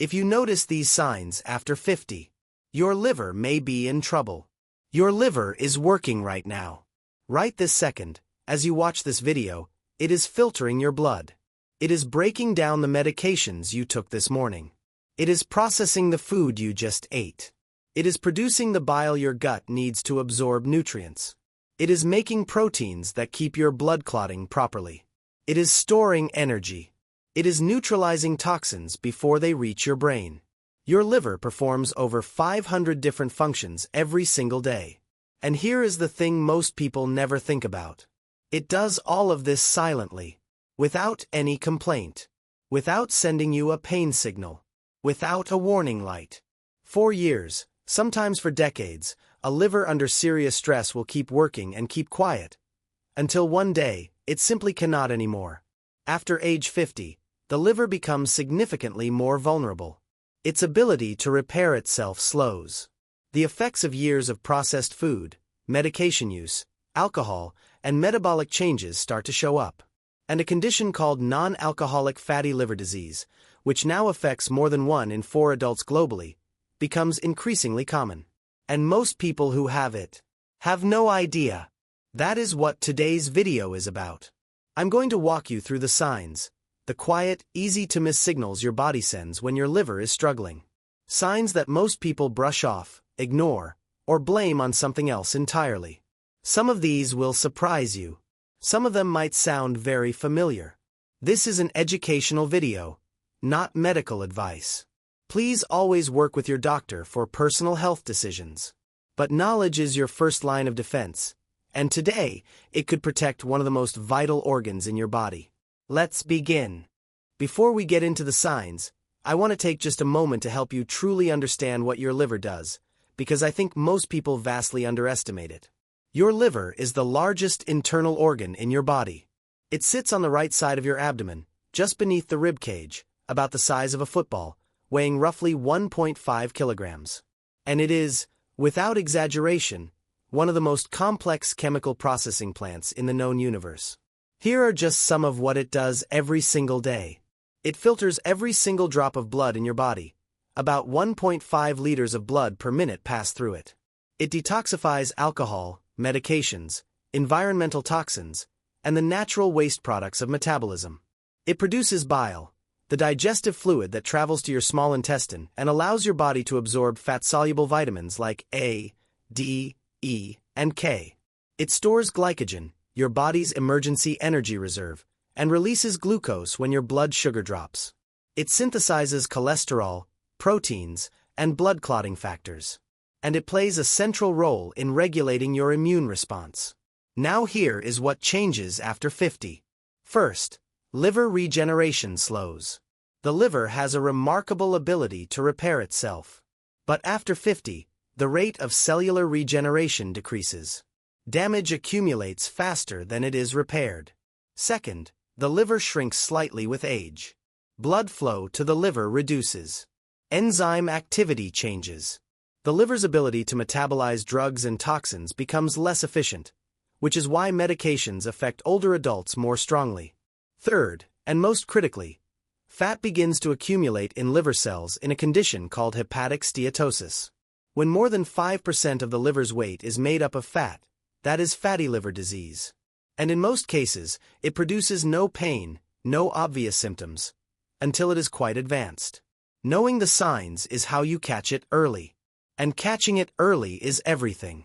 If you notice these signs after 50, your liver may be in trouble. Your liver is working right now. Right this second, as you watch this video, it is filtering your blood. It is breaking down the medications you took this morning. It is processing the food you just ate. It is producing the bile your gut needs to absorb nutrients. It is making proteins that keep your blood clotting properly. It is storing energy. It is neutralizing toxins before they reach your brain. Your liver performs over 500 different functions every single day. And here is the thing most people never think about. It does all of this silently, without any complaint, without sending you a pain signal, without a warning light. For years, sometimes for decades, a liver under serious stress will keep working and keep quiet. Until one day, it simply cannot anymore. After age 50, the liver becomes significantly more vulnerable. Its ability to repair itself slows. The effects of years of processed food, medication use, alcohol, and metabolic changes start to show up. And a condition called non-alcoholic fatty liver disease, which now affects more than 1 in 4 adults globally, becomes increasingly common. And most people who have it have no idea. That is what today's video is about. I'm going to walk you through the signs, the quiet, easy-to-miss signals your body sends when your liver is struggling. Signs that most people brush off, ignore, or blame on something else entirely. Some of these will surprise you. Some of them might sound very familiar. This is an educational video, not medical advice. Please always work with your doctor for personal health decisions. But knowledge is your first line of defense, and today, it could protect one of the most vital organs in your body. Let's begin. Before we get into the signs, I want to take just a moment to help you truly understand what your liver does, because I think most people vastly underestimate it. Your liver is the largest internal organ in your body. It sits on the right side of your abdomen, just beneath the rib cage, about the size of a football, weighing roughly 1.5 kilograms. And it is, without exaggeration, one of the most complex chemical processing plants in the known universe. Here are just some of what it does every single day. It filters every single drop of blood in your body. About 1.5 liters of blood per minute pass through it. It detoxifies alcohol, medications, environmental toxins, and the natural waste products of metabolism. It produces bile, the digestive fluid that travels to your small intestine and allows your body to absorb fat-soluble vitamins like A, D, E, and K. It stores glycogen, your body's emergency energy reserve, and releases glucose when your blood sugar drops. It synthesizes cholesterol, proteins, and blood clotting factors. And it plays a central role in regulating your immune response. Now here is what changes after 50. First, liver regeneration slows. The liver has a remarkable ability to repair itself. But after 50, the rate of cellular regeneration decreases. Damage accumulates faster than it is repaired. Second, the liver shrinks slightly with age. Blood flow to the liver reduces. Enzyme activity changes. The liver's ability to metabolize drugs and toxins becomes less efficient, which is why medications affect older adults more strongly. Third, and most critically, fat begins to accumulate in liver cells in a condition called hepatic steatosis. When more than 5% of the liver's weight is made up of fat, that is fatty liver disease. And in most cases, it produces no pain, no obvious symptoms, until it is quite advanced. Knowing the signs is how you catch it early. And catching it early is everything.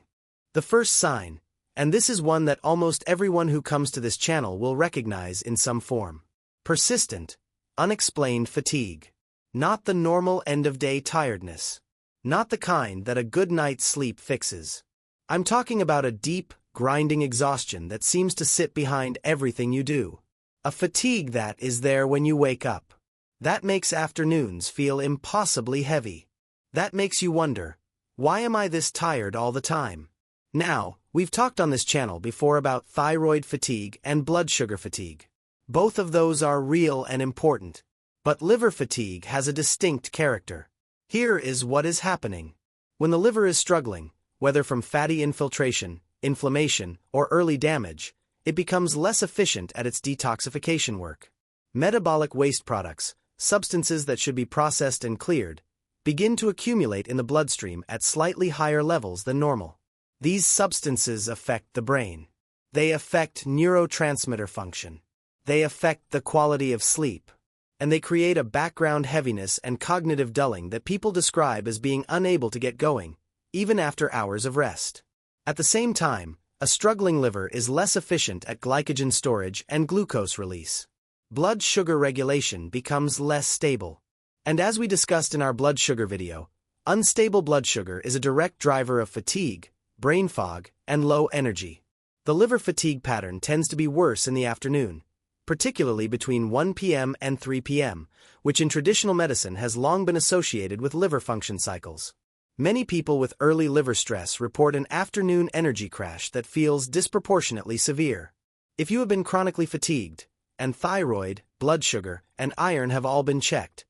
The first sign, and this is one that almost everyone who comes to this channel will recognize in some form. Persistent, unexplained fatigue. Not the normal end-of-day tiredness. Not the kind that a good night's sleep fixes. I'm talking about a deep, grinding exhaustion that seems to sit behind everything you do. A fatigue that is there when you wake up. That makes afternoons feel impossibly heavy. That makes you wonder, why am I this tired all the time? Now, we've talked on this channel before about thyroid fatigue and blood sugar fatigue. Both of those are real and important. But liver fatigue has a distinct character. Here is what is happening. When the liver is struggling, whether from fatty infiltration, inflammation, or early damage, it becomes less efficient at its detoxification work. Metabolic waste products, substances that should be processed and cleared, begin to accumulate in the bloodstream at slightly higher levels than normal. These substances affect the brain. They affect neurotransmitter function. They affect the quality of sleep. And they create a background heaviness and cognitive dulling that people describe as being unable to get going, even after hours of rest. At the same time, a struggling liver is less efficient at glycogen storage and glucose release. Blood sugar regulation becomes less stable. And as we discussed in our blood sugar video, unstable blood sugar is a direct driver of fatigue, brain fog, and low energy. The liver fatigue pattern tends to be worse in the afternoon, particularly between 1 p.m. and 3 p.m., which in traditional medicine has long been associated with liver function cycles. Many people with early liver stress report an afternoon energy crash that feels disproportionately severe. If you have been chronically fatigued, and thyroid, blood sugar, and iron have all been checked,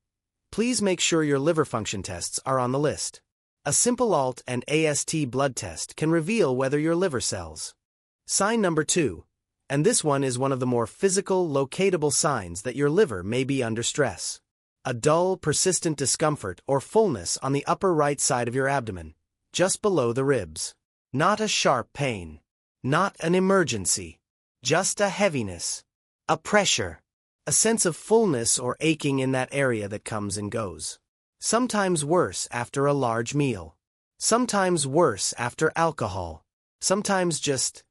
please make sure your liver function tests are on the list. A simple ALT and AST blood test can reveal whether your liver cells. Sign number 2. And this one is one of the more physical, locatable signs that your liver may be under stress. A dull, persistent discomfort or fullness on the upper right side of your abdomen, just below the ribs. Not a sharp pain. Not an emergency. Just a heaviness. A pressure. A sense of fullness or aching in that area that comes and goes. Sometimes worse after a large meal. Sometimes worse after alcohol. Sometimes just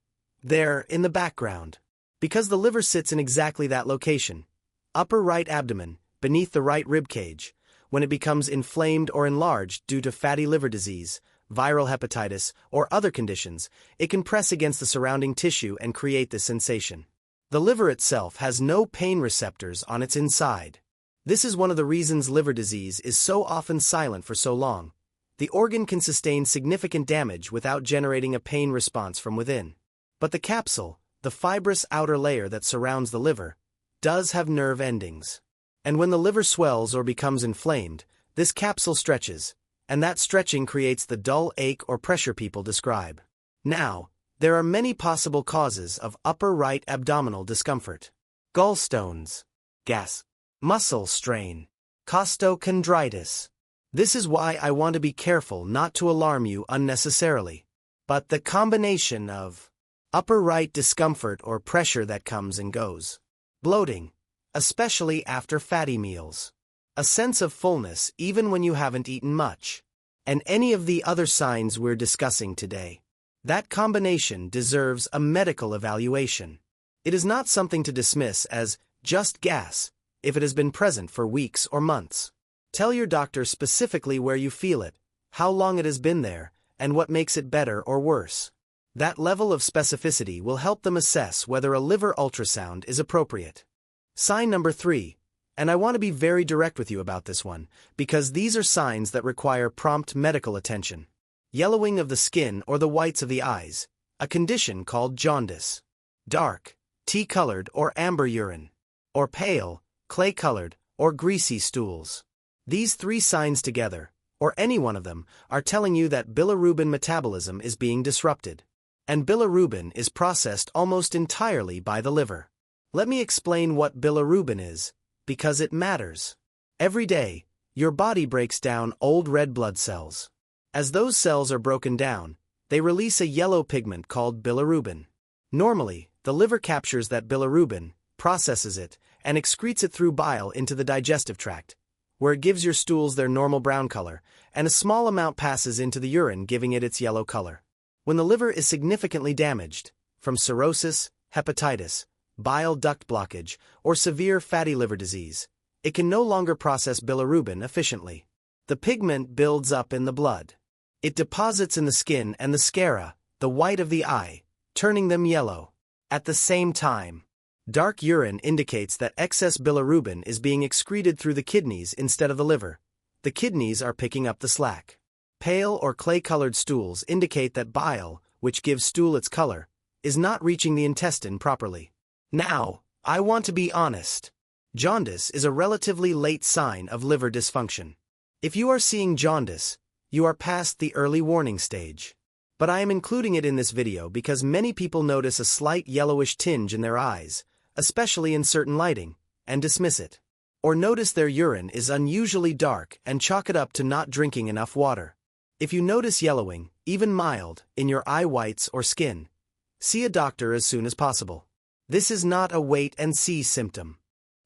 there in the background. Because the liver sits in exactly that location, upper right abdomen, beneath the right rib cage, when it becomes inflamed or enlarged due to fatty liver disease, viral hepatitis, or other conditions, it can press against the surrounding tissue and create this sensation. The liver itself has no pain receptors on its inside. This is one of the reasons liver disease is so often silent for so long. The organ can sustain significant damage without generating a pain response from within. But the capsule, the fibrous outer layer that surrounds the liver, does have nerve endings. And when the liver swells or becomes inflamed, this capsule stretches, and that stretching creates the dull ache or pressure people describe. Now, there are many possible causes of upper right abdominal discomfort. Gallstones, gas, muscle strain, costochondritis. This is why I want to be careful not to alarm you unnecessarily. But the combination of upper right discomfort or pressure that comes and goes, bloating, especially after fatty meals, a sense of fullness even when you haven't eaten much, and any of the other signs we're discussing today. That combination deserves a medical evaluation. It is not something to dismiss as just gas if it has been present for weeks or months. Tell your doctor specifically where you feel it, how long it has been there, and what makes it better or worse. That level of specificity will help them assess whether a liver ultrasound is appropriate. Sign number 3, and I want to be very direct with you about this one, because these are signs that require prompt medical attention. Yellowing of the skin or the whites of the eyes, a condition called jaundice. Dark, tea-colored or amber urine. Or pale, clay-colored or greasy stools. These 3 signs together, or any one of them, are telling you that bilirubin metabolism is being disrupted. And bilirubin is processed almost entirely by the liver. Let me explain what bilirubin is, because it matters. Every day, your body breaks down old red blood cells. As those cells are broken down, they release a yellow pigment called bilirubin. Normally, the liver captures that bilirubin, processes it, and excretes it through bile into the digestive tract, where it gives your stools their normal brown color, and a small amount passes into the urine, giving it its yellow color. When the liver is significantly damaged, from cirrhosis, hepatitis, bile duct blockage, or severe fatty liver disease, it can no longer process bilirubin efficiently. The pigment builds up in the blood. It deposits in the skin and the sclera, the white of the eye, turning them yellow. At the same time, dark urine indicates that excess bilirubin is being excreted through the kidneys instead of the liver. The kidneys are picking up the slack. Pale or clay-colored stools indicate that bile, which gives stool its color, is not reaching the intestine properly. Now, I want to be honest. Jaundice is a relatively late sign of liver dysfunction. If you are seeing jaundice, you are past the early warning stage. But I am including it in this video because many people notice a slight yellowish tinge in their eyes, especially in certain lighting, and dismiss it. Or notice their urine is unusually dark and chalk it up to not drinking enough water. If you notice yellowing, even mild, in your eye whites or skin, see a doctor as soon as possible. This is not a wait-and-see symptom.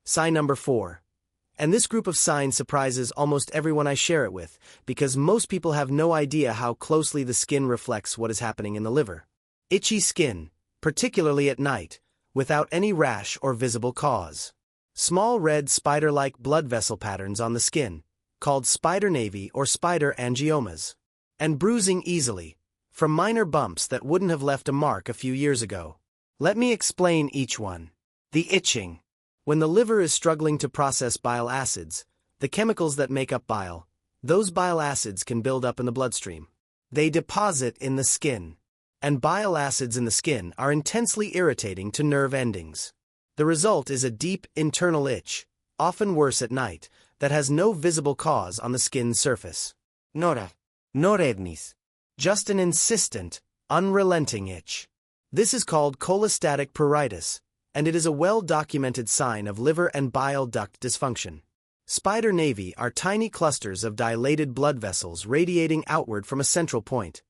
Sign number 4. And this group of signs surprises almost everyone I share it with, because most people have no idea how closely the skin reflects what is happening in the liver. Itchy skin, particularly at night, without any rash or visible cause. Small red spider-like blood vessel patterns on the skin, called spider nevi or spider angiomas. And bruising easily, from minor bumps that wouldn't have left a mark a few years ago. Let me explain each one. The itching. When the liver is struggling to process bile acids, the chemicals that make up bile, those bile acids can build up in the bloodstream. They deposit in the skin. And bile acids in the skin are intensely irritating to nerve endings. The result is a deep internal itch, often worse at night, that has no visible cause on the skin's surface. Nora. Norednis. Just an insistent, unrelenting itch. This is called cholestatic pruritus, and it is a well-documented sign of liver and bile duct dysfunction. Spider nevi are tiny clusters of dilated blood vessels radiating outward from a central point,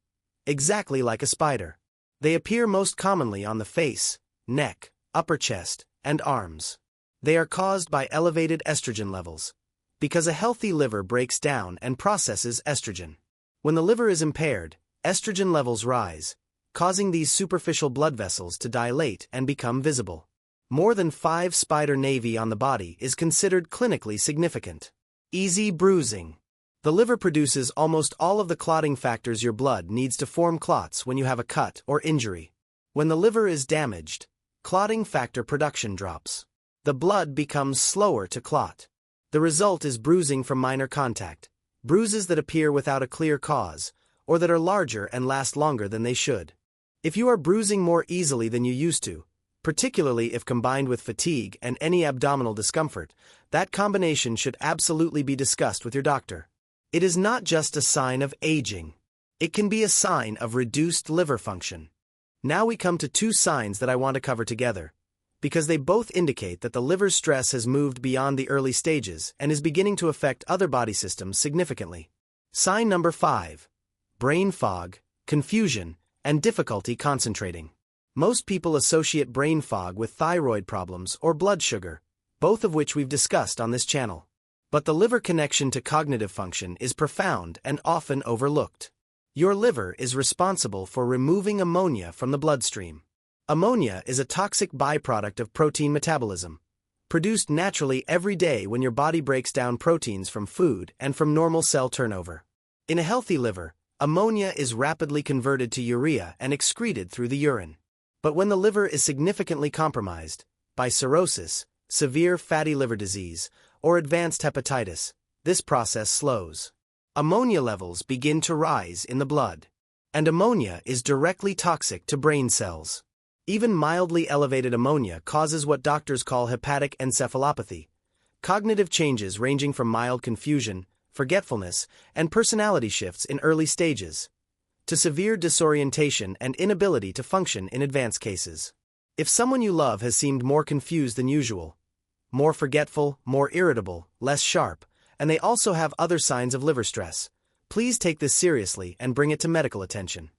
exactly like a spider. They appear most commonly on the face, neck, upper chest, and arms. They are caused by elevated estrogen levels, because a healthy liver breaks down and processes estrogen. When the liver is impaired, estrogen levels rise, causing these superficial blood vessels to dilate and become visible. More than 5 spider nevi on the body is considered clinically significant. Easy bruising. The liver produces almost all of the clotting factors your blood needs to form clots when you have a cut or injury. When the liver is damaged, clotting factor production drops. The blood becomes slower to clot. The result is bruising from minor contact, bruises that appear without a clear cause, or that are larger and last longer than they should. If you are bruising more easily than you used to, particularly if combined with fatigue and any abdominal discomfort, that combination should absolutely be discussed with your doctor. It is not just a sign of aging. It can be a sign of reduced liver function. Now we come to 2 signs that I want to cover together, because they both indicate that the liver's stress has moved beyond the early stages and is beginning to affect other body systems significantly. Sign number 5. Brain fog, confusion, and difficulty concentrating. Most people associate brain fog with thyroid problems or blood sugar, both of which we've discussed on this channel. But the liver connection to cognitive function is profound and often overlooked. Your liver is responsible for removing ammonia from the bloodstream. Ammonia is a toxic byproduct of protein metabolism, produced naturally every day when your body breaks down proteins from food and from normal cell turnover. In a healthy liver, ammonia is rapidly converted to urea and excreted through the urine. But when the liver is significantly compromised, by cirrhosis, severe fatty liver disease, or advanced hepatitis, this process slows. Ammonia levels begin to rise in the blood. And ammonia is directly toxic to brain cells. Even mildly elevated ammonia causes what doctors call hepatic encephalopathy, cognitive changes ranging from mild confusion, forgetfulness, and personality shifts in early stages, to severe disorientation and inability to function in advanced cases. If someone you love has seemed more confused than usual, more forgetful, more irritable, less sharp, and they also have other signs of liver stress, please take this seriously and bring it to medical attention.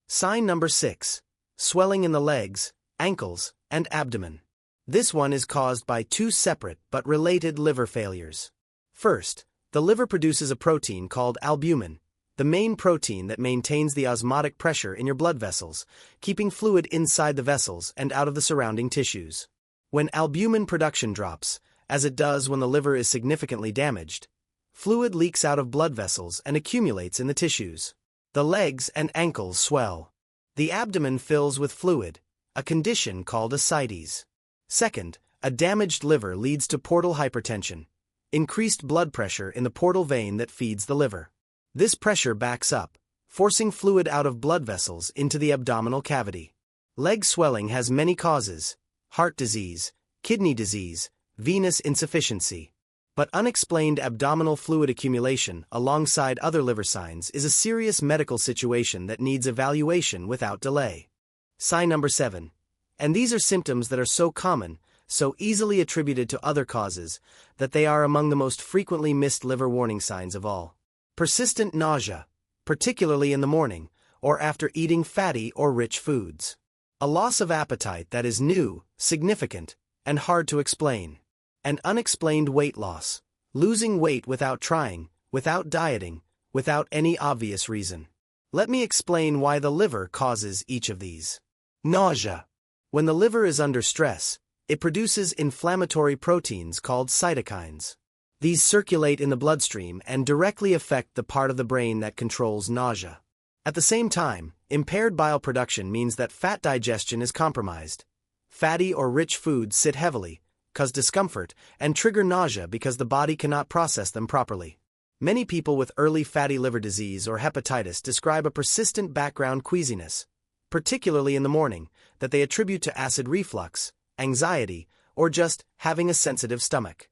Sign number 6. Swelling in the legs, ankles, and abdomen. This one is caused by 2 separate but related liver failures. First, the liver produces a protein called albumin, the main protein that maintains the osmotic pressure in your blood vessels, keeping fluid inside the vessels and out of the surrounding tissues. When albumin production drops, as it does when the liver is significantly damaged, fluid leaks out of blood vessels and accumulates in the tissues. The legs and ankles swell. The abdomen fills with fluid, a condition called ascites. Second, a damaged liver leads to portal hypertension, increased blood pressure in the portal vein that feeds the liver. This pressure backs up, forcing fluid out of blood vessels into the abdominal cavity. Leg swelling has many causes: heart disease, kidney disease, venous insufficiency. But unexplained abdominal fluid accumulation alongside other liver signs is a serious medical situation that needs evaluation without delay. Sign number 7. And these are symptoms that are so common so easily attributed to other causes, that they are among the most frequently missed liver warning signs of all. Persistent nausea, particularly in the morning, or after eating fatty or rich foods. A loss of appetite that is new, significant, and hard to explain. An unexplained weight loss. Losing weight without trying, without dieting, without any obvious reason. Let me explain why the liver causes each of these. Nausea. When the liver is under stress, it produces inflammatory proteins called cytokines. These circulate in the bloodstream and directly affect the part of the brain that controls nausea. At the same time, impaired bile production means that fat digestion is compromised. Fatty or rich foods sit heavily, cause discomfort, and trigger nausea because the body cannot process them properly. Many people with early fatty liver disease or hepatitis describe a persistent background queasiness, particularly in the morning, that they attribute to acid reflux, anxiety, or just having a sensitive stomach.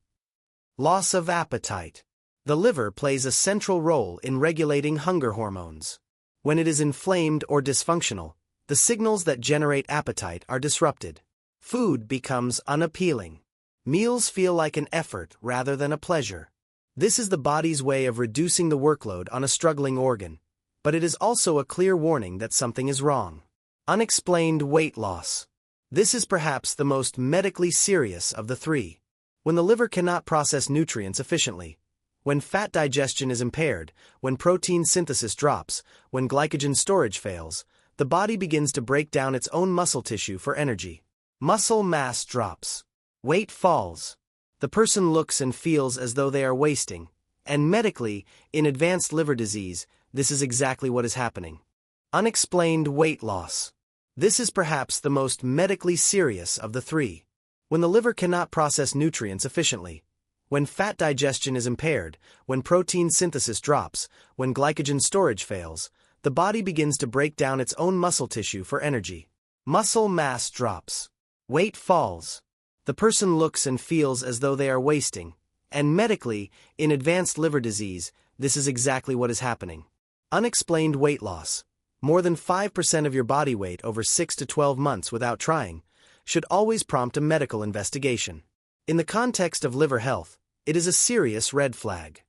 Loss of appetite. The liver plays a central role in regulating hunger hormones. When it is inflamed or dysfunctional, the signals that generate appetite are disrupted. Food becomes unappealing. Meals feel like an effort rather than a pleasure. This is the body's way of reducing the workload on a struggling organ, but it is also a clear warning that something is wrong. Unexplained weight loss. This is perhaps the most medically serious of the three. When the liver cannot process nutrients efficiently, when fat digestion is impaired, when protein synthesis drops, when glycogen storage fails, the body begins to break down its own muscle tissue for energy. Muscle mass drops. Weight falls. The person looks and feels as though they are wasting, and medically, in advanced liver disease, this is exactly what is happening. Unexplained weight loss. This is perhaps the most medically serious of the three. When the liver cannot process nutrients efficiently, when fat digestion is impaired, when protein synthesis drops, when glycogen storage fails, the body begins to break down its own muscle tissue for energy. Muscle mass drops. Weight falls. The person looks and feels as though they are wasting, and medically, in advanced liver disease, this is exactly what is happening. Unexplained weight loss. More than 5% of your body weight over 6 to 12 months without trying should always prompt a medical investigation. In the context of liver health, it is a serious red flag.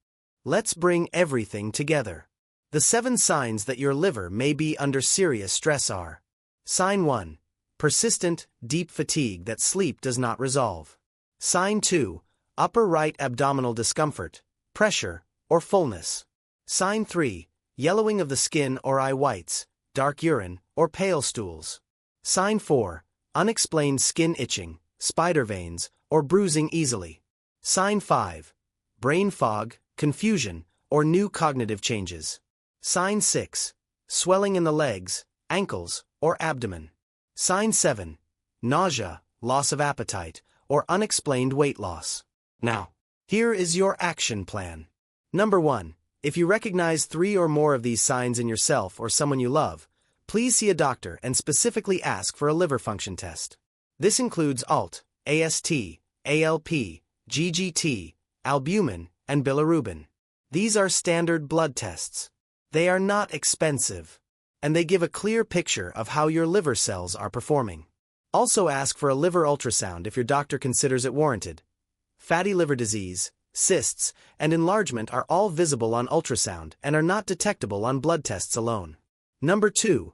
Let's bring everything together. The 7 signs that your liver may be under serious stress are: Sign 1. Persistent, deep fatigue that sleep does not resolve. Sign 2. Upper right abdominal discomfort, pressure, or fullness. Sign 3. Yellowing of the skin or eye whites, dark urine, or pale stools. Sign 4. Unexplained skin itching, spider veins, or bruising easily. Sign 5. Brain fog, confusion, or new cognitive changes. Sign 6. Swelling in the legs, ankles, or abdomen. Sign 7. Nausea, loss of appetite, or unexplained weight loss. Now, here is your action plan. Number 1. If you recognize 3 or more of these signs in yourself or someone you love, please see a doctor and specifically ask for a liver function test. This includes ALT, AST, ALP, GGT, albumin, and bilirubin. These are standard blood tests. They are not expensive, and they give a clear picture of how your liver cells are performing. Also ask for a liver ultrasound if your doctor considers it warranted. Fatty liver disease, cysts, and enlargement are all visible on ultrasound and are not detectable on blood tests alone. Number 2.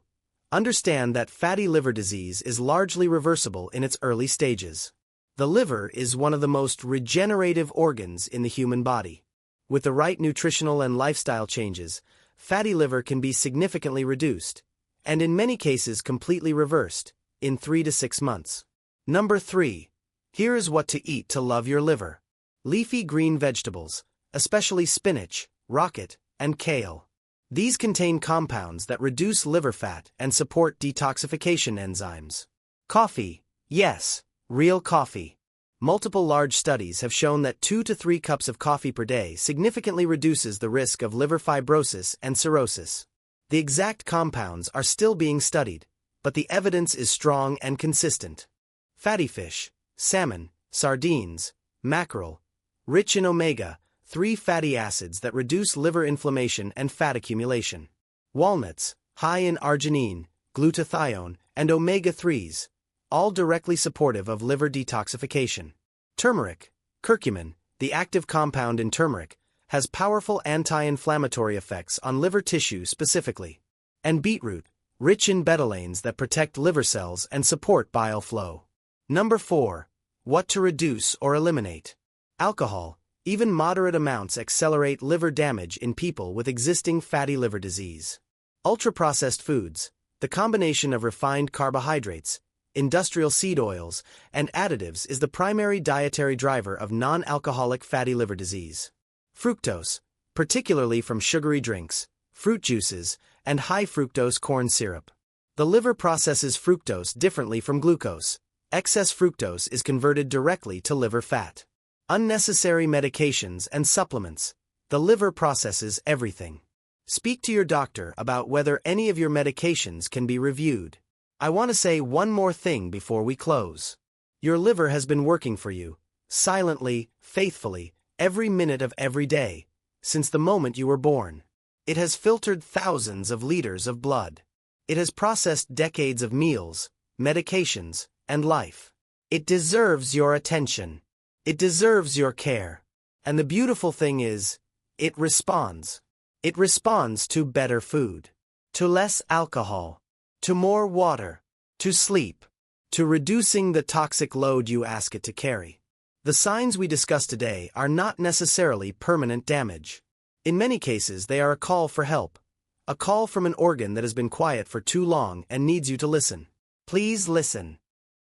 Understand that fatty liver disease is largely reversible in its early stages. The liver is one of the most regenerative organs in the human body. With the right nutritional and lifestyle changes, fatty liver can be significantly reduced, and in many cases completely reversed, in 3 to 6 months. Number 3. Here is what to eat to love your liver. Leafy green vegetables, especially spinach, rocket, and kale. These contain compounds that reduce liver fat and support detoxification enzymes. Coffee. Yes, real coffee. Multiple large studies have shown that 2 to 3 cups of coffee per day significantly reduces the risk of liver fibrosis and cirrhosis. The exact compounds are still being studied, but the evidence is strong and consistent. Fatty fish, salmon, sardines, mackerel, rich in omega-3 fatty acids that reduce liver inflammation and fat accumulation. Walnuts, high in arginine, glutathione, and omega-3s, all directly supportive of liver detoxification. Turmeric, curcumin, the active compound in turmeric, has powerful anti-inflammatory effects on liver tissue specifically. And beetroot, rich in betalains that protect liver cells and support bile flow. Number 4. What to reduce or eliminate. Alcohol, even moderate amounts accelerate liver damage in people with existing fatty liver disease. Ultra-processed foods, the combination of refined carbohydrates, industrial seed oils, and additives is the primary dietary driver of non-alcoholic fatty liver disease. Fructose, particularly from sugary drinks, fruit juices, and high-fructose corn syrup. The liver processes fructose differently from glucose. Excess fructose is converted directly to liver fat. Unnecessary medications and supplements. The liver processes everything. Speak to your doctor about whether any of your medications can be reviewed. I want to say one more thing before we close. Your liver has been working for you, silently, faithfully, every minute of every day, since the moment you were born. It has filtered thousands of liters of blood. It has processed decades of meals, medications, and life. It deserves your attention. It deserves your care. And the beautiful thing is, it responds. It responds to better food, to less alcohol, to more water, to sleep, to reducing the toxic load you ask it to carry. The signs we discussed today are not necessarily permanent damage. In many cases, they are a call for help, a call from an organ that has been quiet for too long and needs you to listen. Please listen.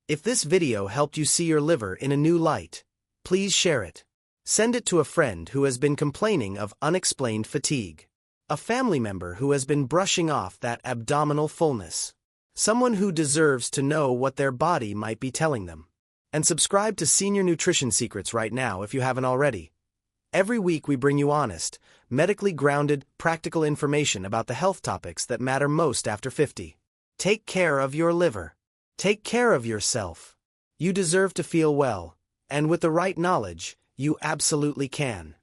If this video helped you see your liver in a new light, please share it. Send it to a friend who has been complaining of unexplained fatigue. A family member who has been brushing off that abdominal fullness. Someone who deserves to know what their body might be telling them. And subscribe to Senior Nutrition Secrets right now if you haven't already. Every week we bring you honest, medically grounded, practical information about the health topics that matter most after 50. Take care of your liver. Take care of yourself. You deserve to feel well, and with the right knowledge, you absolutely can.